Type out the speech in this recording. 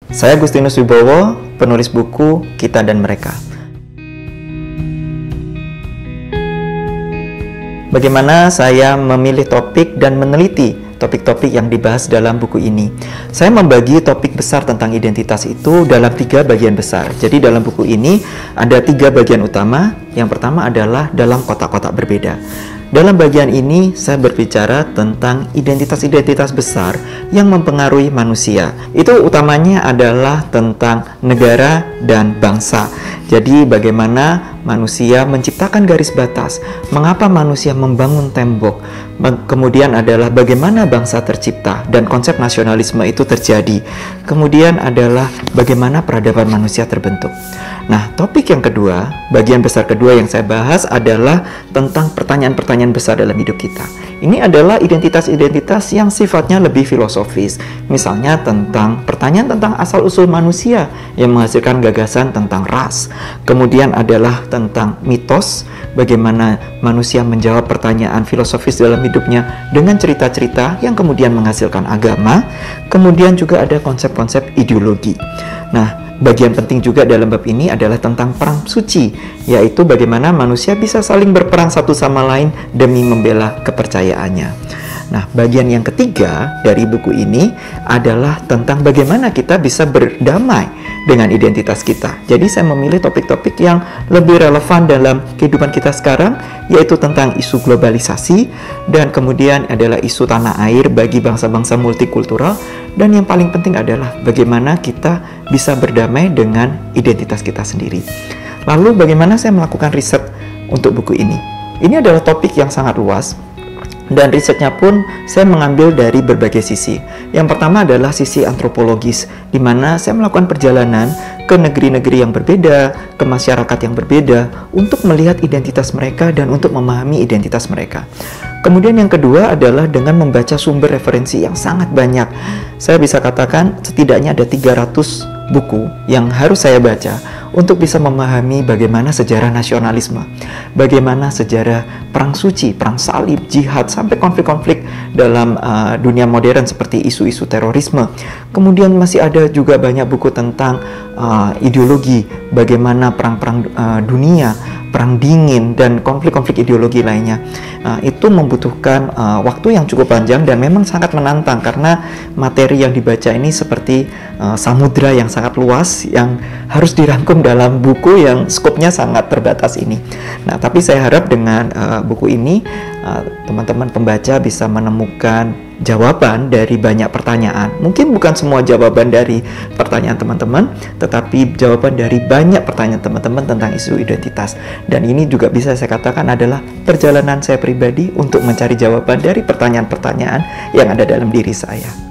Saya Agustinus Wibowo, penulis buku Kita dan Mereka. Bagaimana saya memilih topik dan meneliti topik-topik yang dibahas dalam buku ini? Saya membagi topik besar tentang identitas itu dalam 3 bagian besar. Jadi dalam buku ini ada 3 bagian utama. Yang pertama adalah dalam kotak-kotak berbeda. Dalam bagian ini saya berbicara tentang identitas-identitas besar yang mempengaruhi manusia. Itu utamanya adalah tentang negara dan bangsa. Jadi bagaimana manusia menciptakan garis batas, mengapa manusia membangun tembok, kemudian adalah bagaimana bangsa tercipta dan konsep nasionalisme itu terjadi. Kemudian adalah bagaimana peradaban manusia terbentuk. Nah, topik yang kedua, bagian besar kedua yang saya bahas adalah tentang pertanyaan-pertanyaan besar dalam hidup kita. Ini adalah identitas-identitas yang sifatnya lebih filosofis. Misalnya tentang pertanyaan tentang asal-usul manusia yang menghasilkan gagasan tentang ras. Kemudian adalah tentang mitos, bagaimana manusia menjawab pertanyaan filosofis dalam hidupnya dengan cerita-cerita yang kemudian menghasilkan agama. Kemudian juga ada konsep-konsep ideologi. Nah, bagian penting juga dalam bab ini adalah tentang perang suci, yaitu bagaimana manusia bisa saling berperang satu sama lain demi membela kepercayaannya. Nah, bagian yang ketiga dari buku ini adalah tentang bagaimana kita bisa berdamai dengan identitas kita. Jadi saya memilih topik-topik yang lebih relevan dalam kehidupan kita sekarang, yaitu tentang isu globalisasi, dan kemudian adalah isu tanah air bagi bangsa-bangsa multikultural, dan yang paling penting adalah bagaimana kita bisa berdamai dengan identitas kita sendiri. Lalu bagaimana saya melakukan riset untuk buku ini? Ini adalah topik yang sangat luas, dan risetnya pun saya mengambil dari berbagai sisi. Yang pertama adalah sisi antropologis, di mana saya melakukan perjalanan ke negeri-negeri yang berbeda, ke masyarakat yang berbeda, untuk melihat identitas mereka dan untuk memahami identitas mereka. Kemudian yang kedua adalah dengan membaca sumber referensi yang sangat banyak. Saya bisa katakan setidaknya ada 300 buku yang harus saya baca untuk bisa memahami bagaimana sejarah nasionalisme, bagaimana sejarah perang suci, perang salib, jihad, sampai konflik-konflik dalam dunia modern seperti isu-isu terorisme. Kemudian masih ada juga banyak buku tentang ideologi, bagaimana perang-perang dunia, perang dingin, dan konflik-konflik ideologi lainnya. Itu membutuhkan waktu yang cukup panjang dan memang sangat menantang karena materi yang dibaca ini seperti samudra yang sangat luas yang harus dirangkum dalam buku yang skopnya sangat terbatas ini. Nah, tapi saya harap dengan buku ini teman-teman pembaca bisa menemukan jawaban dari banyak pertanyaan. Mungkin bukan semua jawaban dari pertanyaan teman-teman, tetapi jawaban dari banyak pertanyaan teman-teman tentang isu identitas. Dan ini juga bisa saya katakan adalah perjalanan saya pribadi untuk mencari jawaban dari pertanyaan-pertanyaan yang ada dalam diri saya.